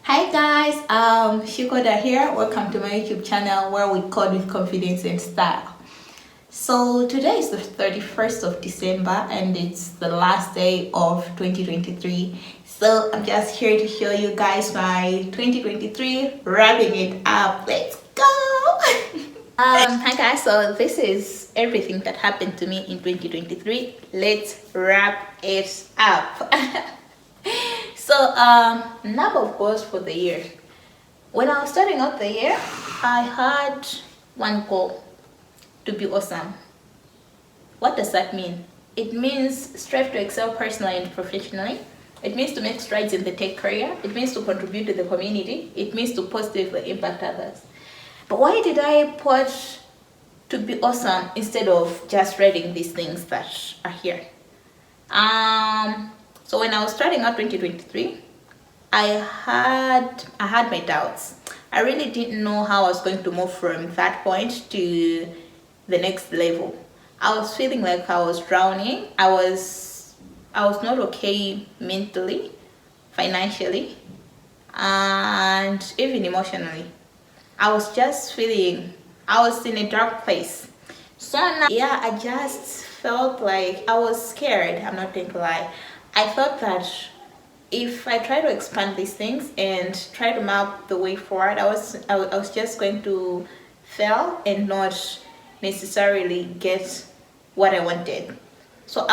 Hi guys, Shikoda here. Welcome to my YouTube channel where we code with confidence and style. So today is the 31st of December and it's the last day of 2023. So I'm just here to show you guys my 2023, wrapping it up. Let's go! Hi guys, so this is everything that happened to me in 2023. Let's wrap it up. So number of goals for the year. When I was starting out the year, I had one goal: to be awesome. What does that mean? It means strive to excel personally and professionally. It means to make strides in the tech career. It means to contribute to the community. It means to positively impact others. But why did I put to be awesome instead of just writing these things that are here? So when I was starting out 2023, I had my doubts. I really didn't know how I was going to move from that point to the next level. I was feeling like I was drowning. I was not okay mentally, financially, and even emotionally. I was just feeling I was in a dark place. So now, yeah, I just felt like I was scared. I'm not going to lie. I thought that if I try to expand these things and try to map the way forward, I was just going to fail and not necessarily get what I wanted. So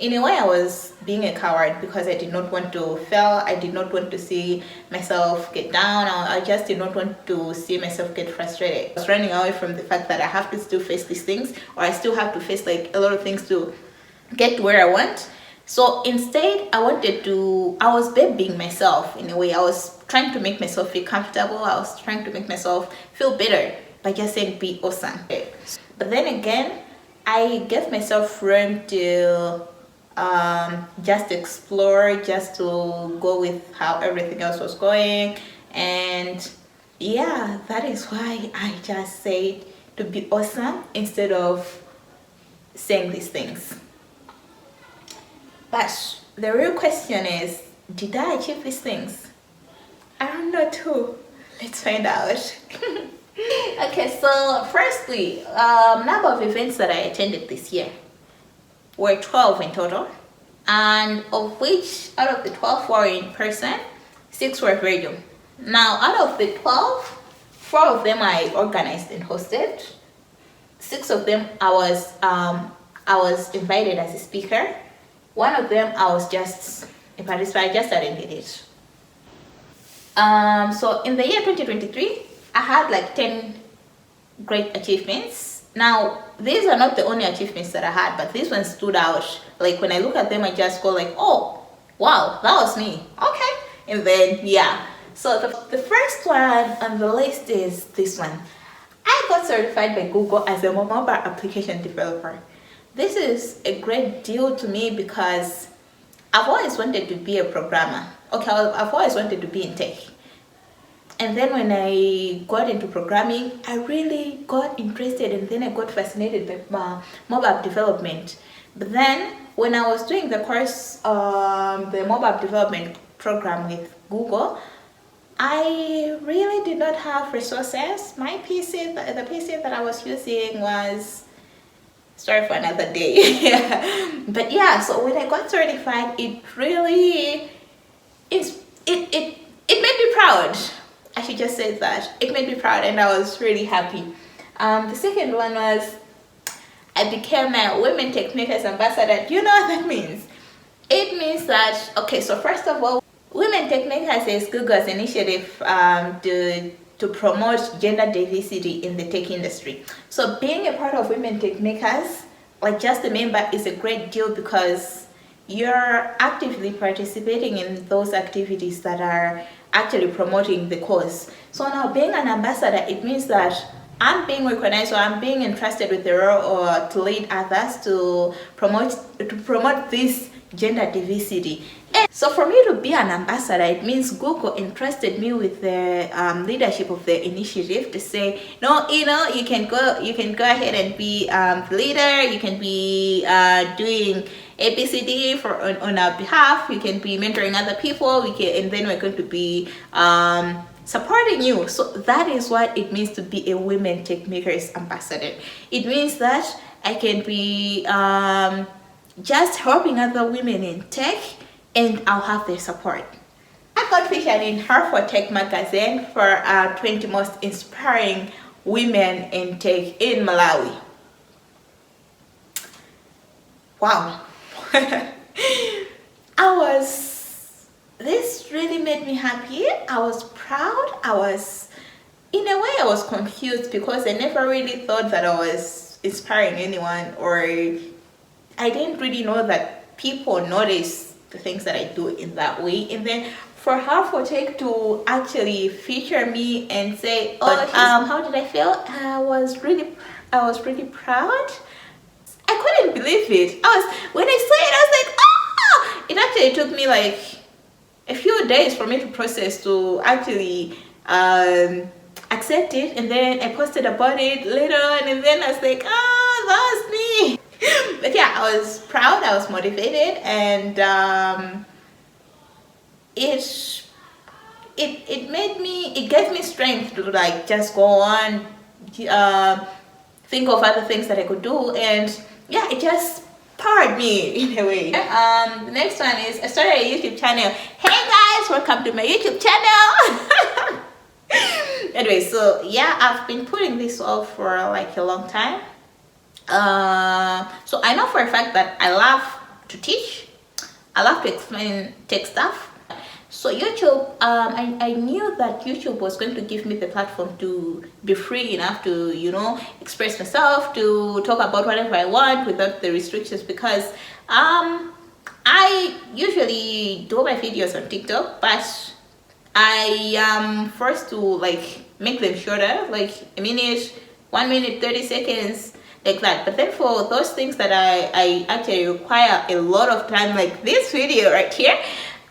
in a way, I was being a coward because I did not want to fail. I did not want to see myself get down. I just did not want to see myself get frustrated. I was running away from the fact that I have to still face these things, or I still have to face like a lot of things to get to where I want. So instead, I was babying myself in a way. I was trying to make myself feel comfortable. I was trying to make myself feel better by just saying be awesome. But then again, I gave myself room to just explore, just to go with how everything else was going. And yeah, that is why I just said to be awesome instead of saying these things. But the real question is, did I achieve these things? I don't know too. Let's find out. Okay, so firstly, number of events that I attended this year were 12 in total, and of which out of the 12 were in person, 6 were virtual. Now out of the 12, 4 of them I organized and hosted. 6 of them I was invited as a speaker. 1 of them I was just a participant. I just attended it. So in the year 2023, I had like 10 great achievements. Now these are not the only achievements that I had, but these ones stood out. Like when I look at them, I just go like, oh wow, that was me. Okay. And then yeah, so the first one on the list is this one. I got certified by Google as a mobile application developer. This is a great deal to me because I've always wanted to be a programmer. Okay, I've always wanted to be in tech. And then when I got into programming, I really got interested, and then I got fascinated by mobile app development. But then when I was doing the course, the mobile app development program with Google, I really did not have resources. My PC, the PC that I was using was, sorry for another day. But yeah, so when I got certified, it really it made me proud. I should just say that it made me proud, and I was really happy. The second one was I became a Women Tech Makers ambassador. Do you know what that means? It means that, okay, so first of all, Women Tech Makers is Google's initiative to promote gender diversity in the tech industry. So being a part of Women Tech Makers, like just a member, is a great deal because you're actively participating in those activities that are actually promoting the cause. So now being an ambassador, it means that I'm being recognized, or I'm being entrusted with the role or to lead others to promote this gender diversity. And so for me to be an ambassador, it means Google entrusted me with the leadership of the initiative to say, no, you can go ahead and be the leader. You can be doing ABCD for on our behalf. We can be mentoring other people. And then we're going to be supporting you. So that is what it means to be a Women Tech Makers ambassador. It means that I can be just helping other women in tech, and I'll have their support. I got featured in Harvard Tech magazine for 20 most inspiring women in tech in Malawi. Wow. This really made me happy. I was proud. In a way, I was confused because I never really thought that I was inspiring anyone, or I didn't really know that people notice the things that I do in that way. And then for Harvard Tech to actually feature me and say, "Oh, how did I feel?" I was really proud. I couldn't believe it. When I saw it, I was like, "Ah!" It actually took me like a few days for me to process, to actually accept it, and then I posted about it later on, and then I was like, "Ah, that's me." But yeah, I was proud, I was motivated, and it gave me strength to like just go on, think of other things that I could do, and yeah, it just powered me in a way. The next one is I started a YouTube channel. Hey guys, welcome to my YouTube channel. Anyway, so yeah, I've been putting this off for like a long time. So I know for a fact that I love to teach. I love to explain tech stuff. So YouTube, I knew that YouTube was going to give me the platform to be free enough to, you know, express myself, to talk about whatever I want without the restrictions, because I usually do my videos on TikTok, but I am forced to like make them shorter, like a minute, 1 minute, 30 seconds, like that. But then for those things that I actually require a lot of time, like this video right here,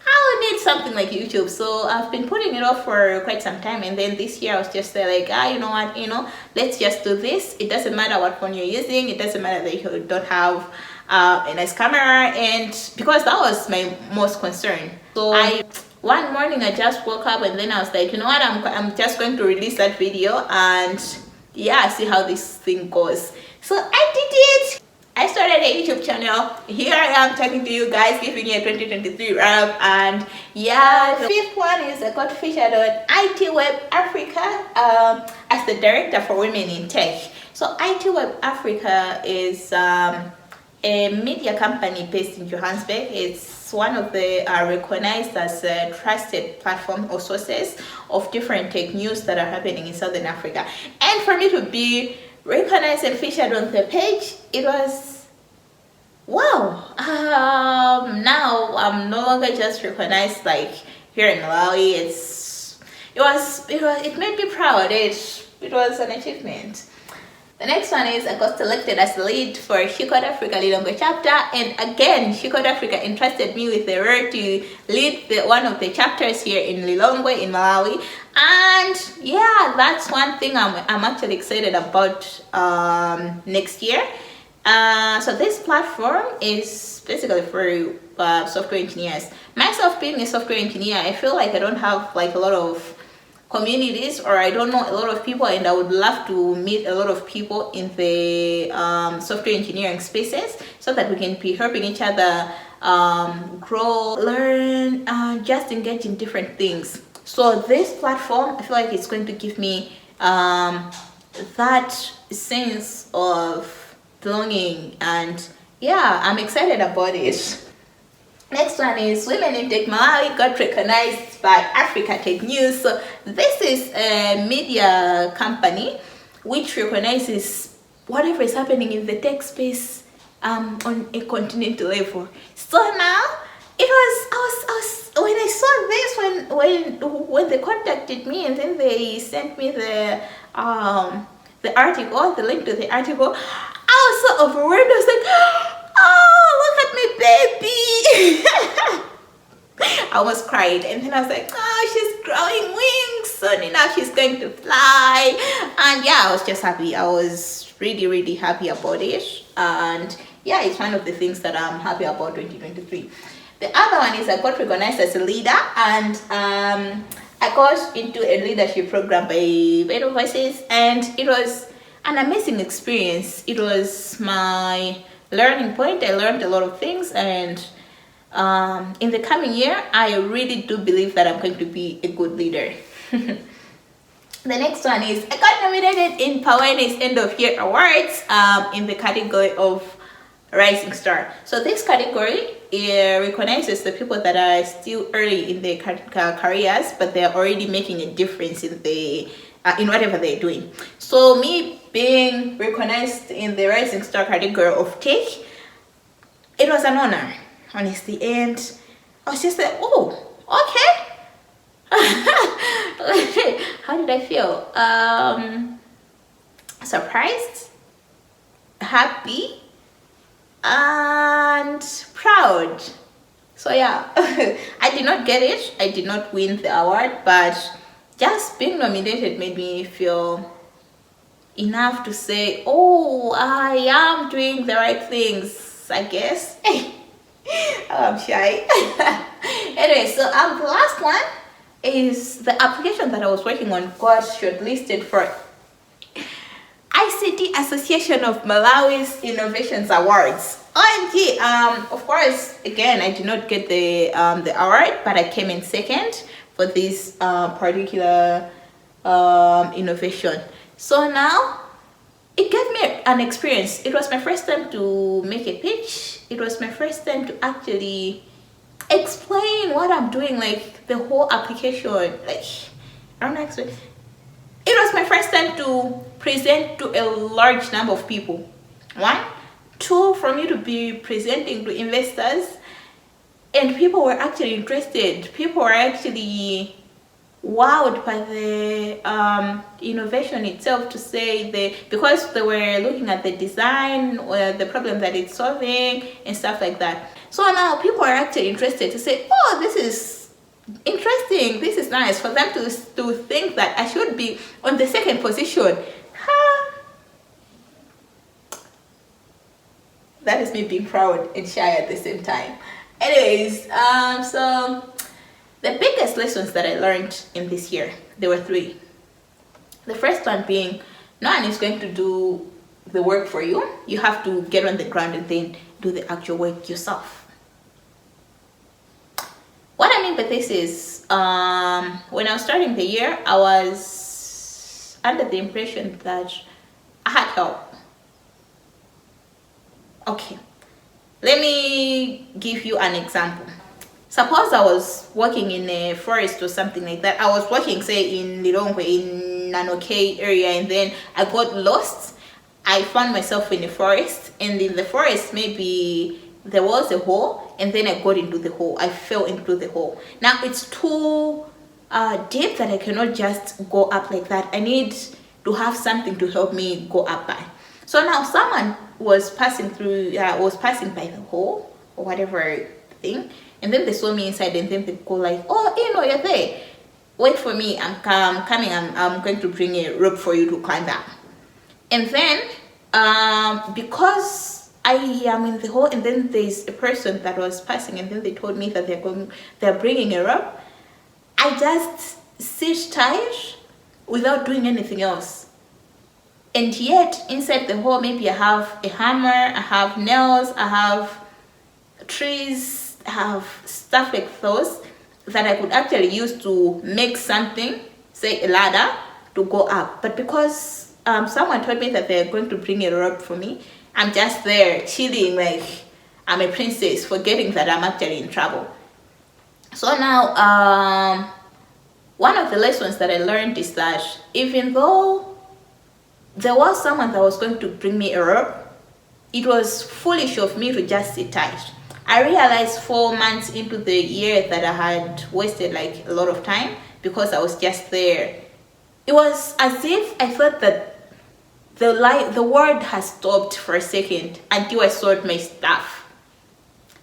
I would need something like YouTube. So I've been putting it off for quite some time, and then this year I was just like, you know what, let's just do this. It doesn't matter what phone you're using, it doesn't matter that you don't have a nice camera, and because that was my most concern. So one morning I just woke up, and then I was like, you know what, I'm just going to release that video, and yeah, see how this thing goes. So I did it. I started a YouTube channel. Here I am talking to you guys, giving you a 2023 wrap. And yeah, the fifth one is I got featured on IT Web Africa as the director for women in tech. So IT Web Africa is a media company based in Johannesburg. It's one of the recognized as a trusted platform or sources of different tech news that are happening in Southern Africa. And for me to be recognized and featured on the page, it was wow. Now I'm no longer just recognized like here in Malawi. It made me proud. It was an achievement. The next one is I got selected as the lead for She Code Africa Lilongwe chapter, and again She Code Africa entrusted me with the role to lead one of the chapters here in Lilongwe in Malawi. And yeah, that's one thing I'm actually excited about next year. So this platform is basically for software engineers. Myself being a software engineer, I feel like I don't have like a lot of communities, or I don't know a lot of people, and I would love to meet a lot of people in the software engineering spaces, so that we can be helping each other grow, learn, just engage in different things. So this platform, I feel like it's going to give me that sense of belonging, and yeah, I'm excited about it. Next one is Women in Tech Malawi got recognized by Africa Tech News. So this is a media company which recognizes whatever is happening in the tech space on a continental level. So now when I saw this, when they contacted me, and then they sent me the article, the link to the article, I was so overwhelmed. I was like, oh, look at me, baby. I almost cried, and then I was like, oh, she's growing wings, soon enough she's going to fly. And yeah, I was just happy. I was really happy about it. And yeah, it's one of the things that I'm happy about 2023. The other one is I got recognized as a leader, and I got into a leadership program by Vital Voices, and it was an amazing experience. It was my learning point. I learned a lot of things, and in the coming year, I really do believe that I'm going to be a good leader. The next one is I got nominated in Pawene's End of Year Awards in the category of Rising Star. So this category recognizes the people that are still early in their careers, but they're already making a difference in whatever they're doing. So me being recognized in the Rising Star category of tech, it was an honor, honestly, and I was just like, oh, okay. How did I feel? Surprised, happy, and proud. So yeah, I did not get it. I did not win the award, but just being nominated made me feel enough to say, oh, I am doing the right things, I guess. Oh, I'm shy. Anyway, so the last one is the application that I was working on got shortlisted for ICT Association of Malawi's Innovations Awards. OMG! Of course, again, I did not get the award, but I came in second for this particular innovation. So now it gave me an experience. It was my first time to make a pitch. It was my first time to actually explain what I'm doing, like the whole application. Like, I don't know, explain. It was my first time to present to a large number of people. One, two, for me to be presenting to investors, and people were actually interested. People were actually wowed by the innovation itself, to say because they were looking at the design or the problem that it's solving and stuff like that. So now people are actually interested to say, oh, this is interesting, this is nice, for them to think that I should be on the second position. That is me being proud and shy at the same time. Anyways, so the biggest lessons that I learned in this year, there were three. The first one being, no one is going to do the work for you. You have to get on the ground and then do the actual work yourself. What I mean by this is, when I was starting the year, I was under the impression that I had help. Okay, let me give you an example. Suppose I was working in a forest or something like that. I was working, say, in Lilongwe, in an okay area, and then I got lost. I found myself in a forest, and in the forest, maybe there was a hole, and then I got into the hole. I fell into the hole. Now it's too deep that I cannot just go up like that. I need to have something to help me go up by. So now someone was passing through, was passing by the hole or whatever thing, and then they saw me inside, and then they go like, oh, you're there. Wait for me. I'm coming. I'm going to bring a rope for you to climb up. And then because I am in the hole, and then there's a person that was passing, and then they told me that they're bringing a rope. I just sit tight without doing anything else. And yet inside the hole, maybe I have a hammer, I have nails, I have trees, I have stuff like those that I could actually use to make something, say a ladder, to go up. But because someone told me that they're going to bring a rope for me, I'm just there chilling like I'm a princess, forgetting that I'm actually in trouble. So now one of the lessons that I learned is that even though there was someone that was going to bring me a rope, it was foolish of me to just sit tight. I realized 4 months into the year that I had wasted like a lot of time because I was just there. It was as if I thought that the world has stopped for a second until I sorted my stuff.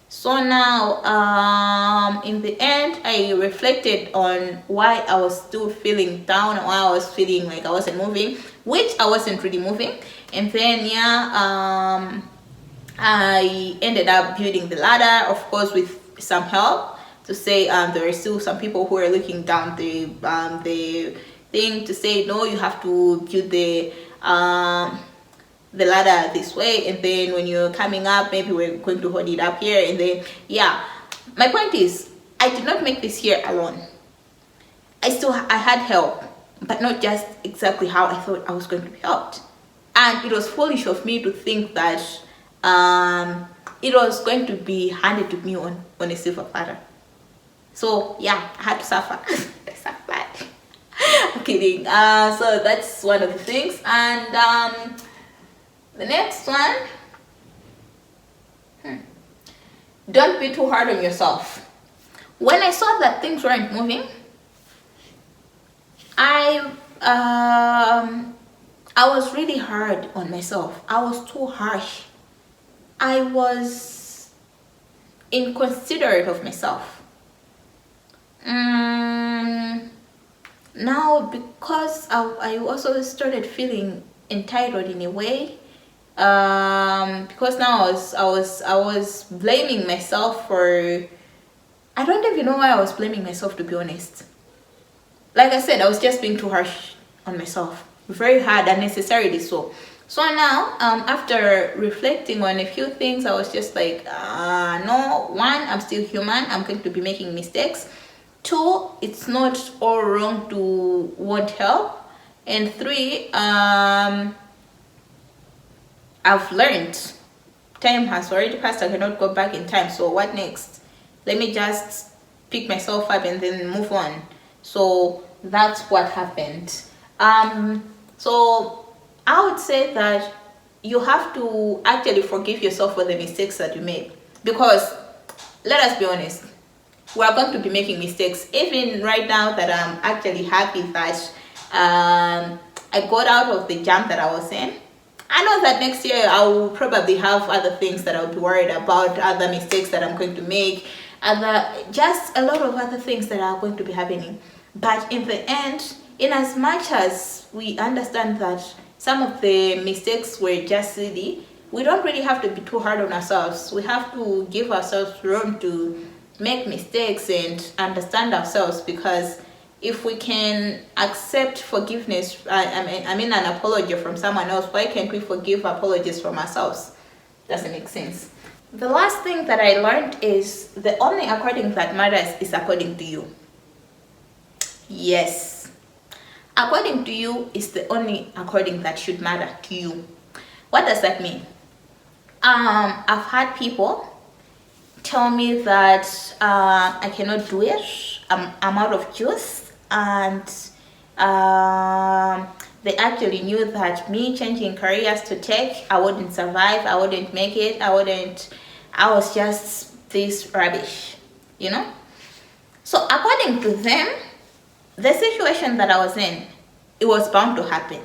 So now in the end, I reflected on why I was still feeling down, why I was feeling like I wasn't moving, which I wasn't really moving. And then I ended up building the ladder, of course, with some help. To say there are still some people who are looking down the thing to say no, you have to build the ladder this way, and then when you're coming up, maybe we're going to hold it up here, and then yeah. My point is, I did not make this here alone. I had help, but not just exactly how I thought I was going to be helped. And it was foolish of me to think that it was going to be handed to me on a silver platter. So yeah, I had to suffer. I suffered. I'm kidding. So that's one of the things. And the next one, don't be too hard on yourself. When I saw that things weren't moving, I was really hard on myself. I was too harsh. I was inconsiderate of myself. Now, because I also started feeling entitled in a way, because now I was blaming myself for, I don't even know why I was blaming myself, to be honest. Like I said, I was just being too harsh on myself, very hard, unnecessarily so. So now, after reflecting on a few things, I was just like, no, one, I'm still human, I'm going to be making mistakes. Two, it's not all wrong to want help. And three, I've learned. Time has already passed, I cannot go back in time. So what next? Let me just pick myself up and then move on. So that's what happened. So I would say that you have to actually forgive yourself for the mistakes that you made. Because let us be honest, we are going to be making mistakes. Even right now that I'm actually happy that I got out of the jam that I was in, I know that next year I will probably have other things that I'll be worried about, other mistakes that I'm going to make, just a lot of other things that are going to be happening. But in the end, in as much as we understand that some of the mistakes were just silly, we don't really have to be too hard on ourselves. We have to give ourselves room to make mistakes and understand ourselves, because if we can accept forgiveness, I mean an apology from someone else, why can't we forgive apologies from ourselves? Doesn't make sense. The last thing that I learned is the only according that matters is according to you. Yes, according to you is the only according that should matter to you. What does that mean? I've had people tell me that I cannot do it, I'm out of juice, and they actually knew that me changing careers to tech, I wouldn't survive, I wouldn't make it, I was just this rubbish, you know. So according to them, the situation that I was in, it was bound to happen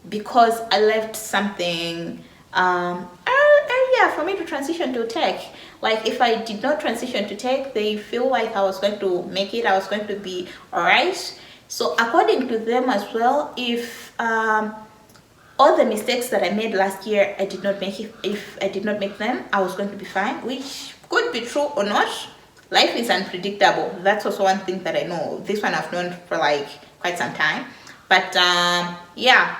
because I left something earlier for me to transition to tech. Like if I did not transition to tech, they feel like I was going to make it, I was going to be alright. So according to them as well, if all the mistakes that I made last year, I did not make it, if I did not make them, I was going to be fine, which could be true or not. Life is unpredictable. That's also one thing that I know. This one I've known for like quite some time. But yeah,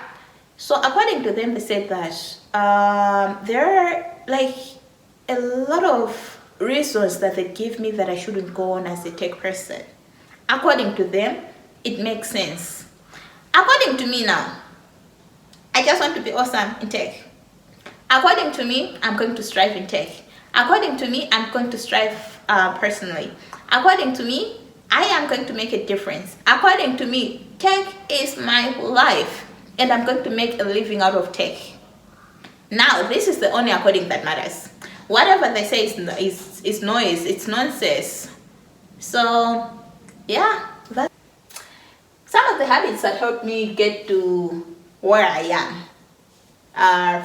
so according to them, they said that there are like a lot of reasons that they give me that I shouldn't go on as a tech person. According to them, it makes sense. According to me now, I just want to be awesome in tech. According to me, I'm going to strive in tech. According to me, I'm going to strive personally. According to me, I am going to make a difference. According to me, tech is my life and I'm going to make a living out of tech. Now, this is the only according that matters. Whatever they say is noise, it's nonsense. So, yeah, that's some of the habits that helped me get to where I am.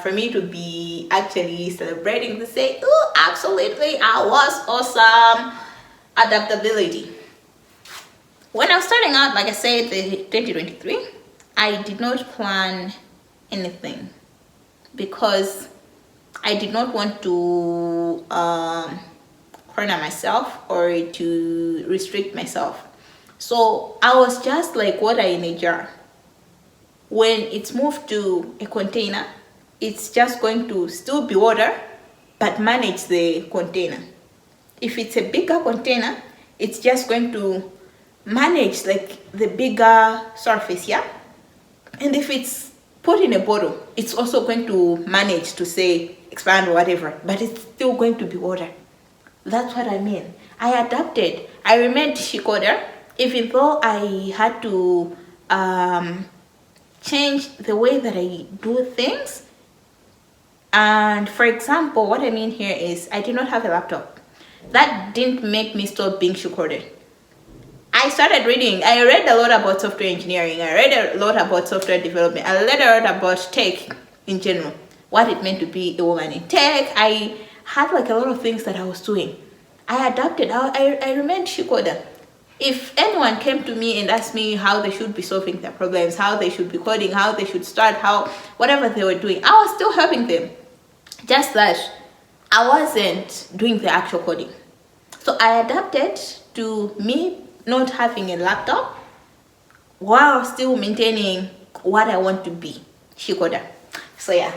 For me to be actually celebrating to say, oh, absolutely, I was awesome. Adaptability. When I was starting out, like I said, the 2023, I did not plan anything because I did not want to corner myself or to restrict myself. So I was just like water in a jar. When it's moved to a container, it's just going to still be water, but manage the container. If it's a bigger container, it's just going to manage like the bigger surface, yeah? And if it's put in a bottle, it's also going to manage to say expand or whatever, but it's still going to be water. That's what I mean. I adapted. I remained Shikoda, even though I had to change the way that I do things. And for example, what I mean here is I did not have a laptop. That didn't make me stop being Shikoda. I started reading. I read a lot about software engineering. I read a lot about software development. I read a lot about tech in general. What it meant to be a woman in tech. I had like a lot of things that I was doing. I adapted. I remained Shikoda. If anyone came to me and asked me how they should be solving their problems, how they should be coding, how they should start, how whatever they were doing, I was still helping them. Just that I wasn't doing the actual coding. So I adapted to me not having a laptop while still maintaining what I want to be, Shikoda. So yeah,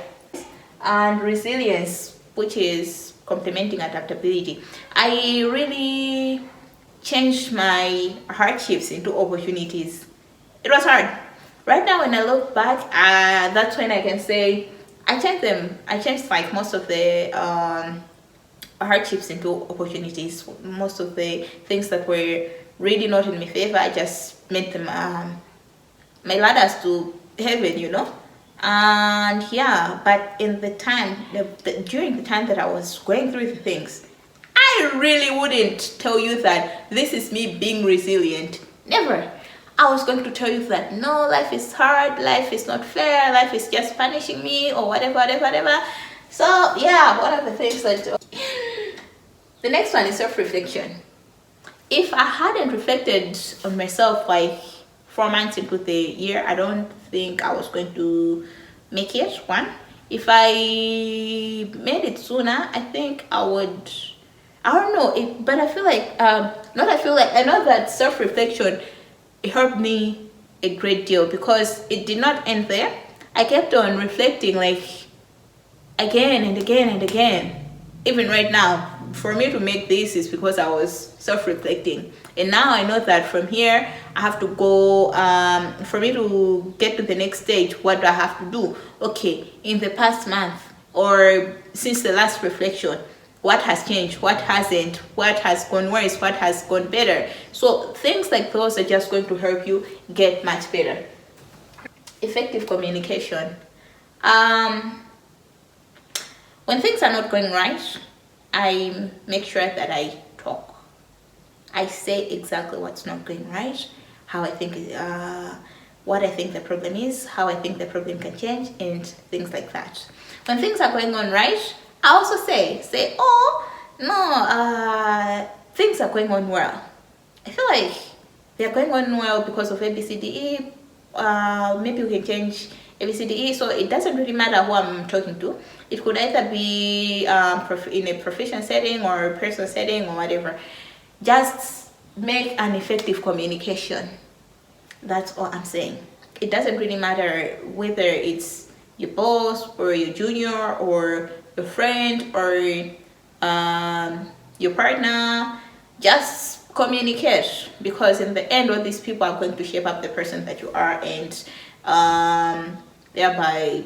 and resilience, which is complementing adaptability. I really changed my hardships into opportunities. It was hard. Right now, when I look back, that's when I can say I changed them. I changed like most of the hardships into opportunities. Most of the things that were really not in my favor, I just made them my ladders to heaven, you know. And yeah, but in the time, during the time that I was going through the things, I really wouldn't tell you that this is me being resilient. Never. I was going to tell you that no, life is hard, life is not fair, life is just punishing me or whatever. So yeah, one of the things that the next one is self-reflection. If I hadn't reflected on myself like 4 months into the year, I don't think I was going to make it. One, if I made it sooner, I think I would. I don't know, but I feel like I know that self-reflection helped me a great deal because it did not end there. I kept on reflecting like again and again and again. Even right now, for me to make this is because I was self-reflecting, and now I know that from here I have to go for me to get to the next stage. What do I have to do? Okay, in the past month or since the last reflection, what has changed, what hasn't, what has gone worse, what has gone better. So things like those are just going to help you get much better. Effective communication. When things are not going right, I make sure that I talk. I say exactly what's not going right, how I think, what I think the problem is, how I think the problem can change, and things like that. When things are going on right, I also say, oh no, things are going on well. I feel like they're going on well because of ABCDE. Maybe we can change ABCDE, so it doesn't really matter who I'm talking to. It could either be in a professional setting or a personal setting or whatever. Just make an effective communication. That's all I'm saying. It doesn't really matter whether it's your boss or your junior or your friend or your partner. Just communicate, because in the end all these people are going to shape up the person that you are, and thereby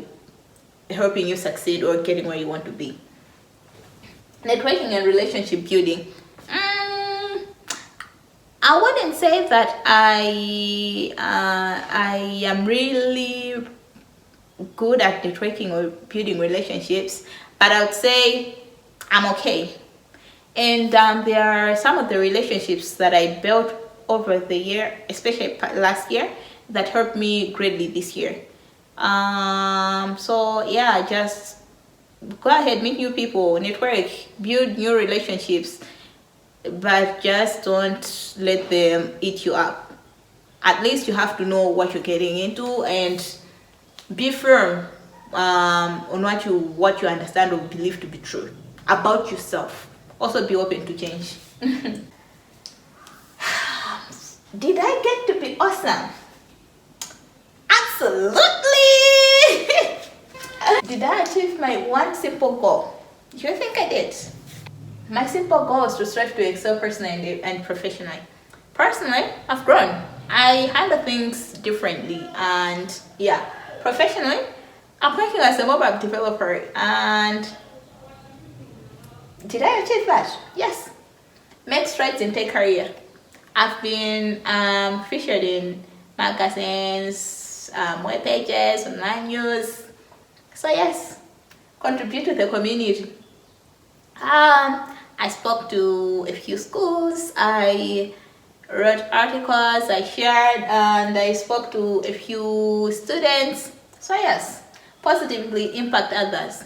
helping you succeed or getting where you want to be. Networking and relationship building. I wouldn't say that I am really good at networking or building relationships, but I would say I'm okay. And there are some of the relationships that I built over the year, especially last year, that helped me greatly this year. So yeah, just go ahead, meet new people, network, build new relationships, but just don't let them eat you up. At least you have to know what you're getting into and be firm. on what you understand or believe to be true about yourself. Also be open to change. Did I get to be awesome? Absolutely. Did I achieve my one simple goal? Do you think I did? My simple goal is to strive to excel personally and professionally. Personally, I've grown. I handle things differently, and yeah, professionally, I'm working as a mobile developer. And did I achieve that? Yes. Make strides in tech career. I've been featured in magazines, web pages, online news. So yes, contribute to the community. I spoke to a few schools. I wrote articles. I shared, and I spoke to a few students. So yes, positively impact others.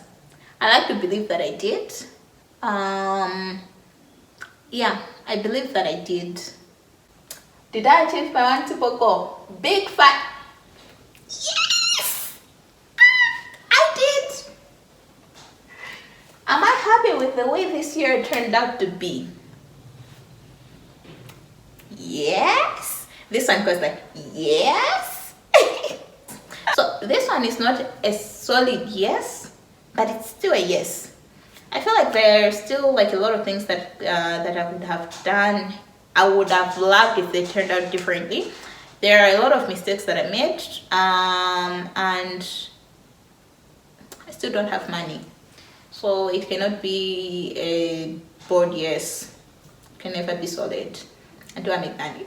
I like to believe that I did. Yeah, I believe that I did. Did I achieve my one simple goal? Big fat yes! I did. Am I happy with the way this year turned out to be? Yes. This one goes like, yes. So this one is not a solid yes, but it's still a yes. I feel like there's still like a lot of things that that I would have done. I would have loved if they turned out differently. There are a lot of mistakes that I made, and I still don't have money. So it cannot be a board yes. It can never be solid. And do I make money?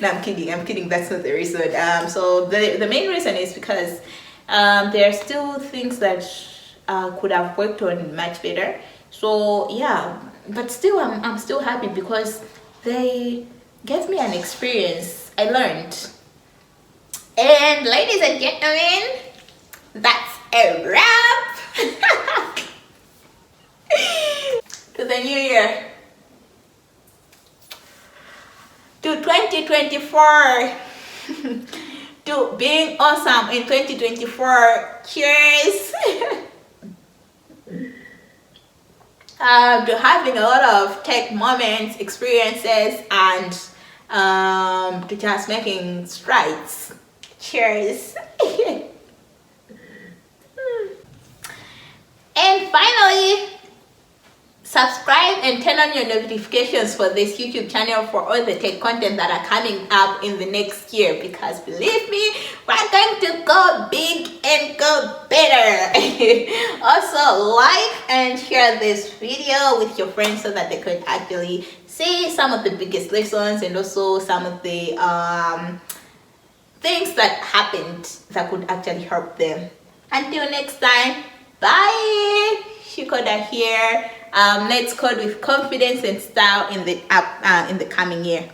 No, I'm kidding. That's not the reason. So the main reason is because there are still things that could have worked on much better. So yeah, but still I'm still happy because they gave me an experience. I learned. And ladies and gentlemen, that's a wrap. To the new year, to 2024, to being awesome in 2024. Cheers. To having a lot of tech moments, experiences, and to just making strides. Cheers. And finally, subscribe and turn on your notifications for this YouTube channel for all the tech content that are coming up in the next year, because believe me, we're going to go big and go better. Also, like and share this video with your friends so that they could actually see some of the biggest lessons and also some of the things that happened that could actually help them. Until next time, bye. Shikoda here. Let's code with confidence and style in the coming year.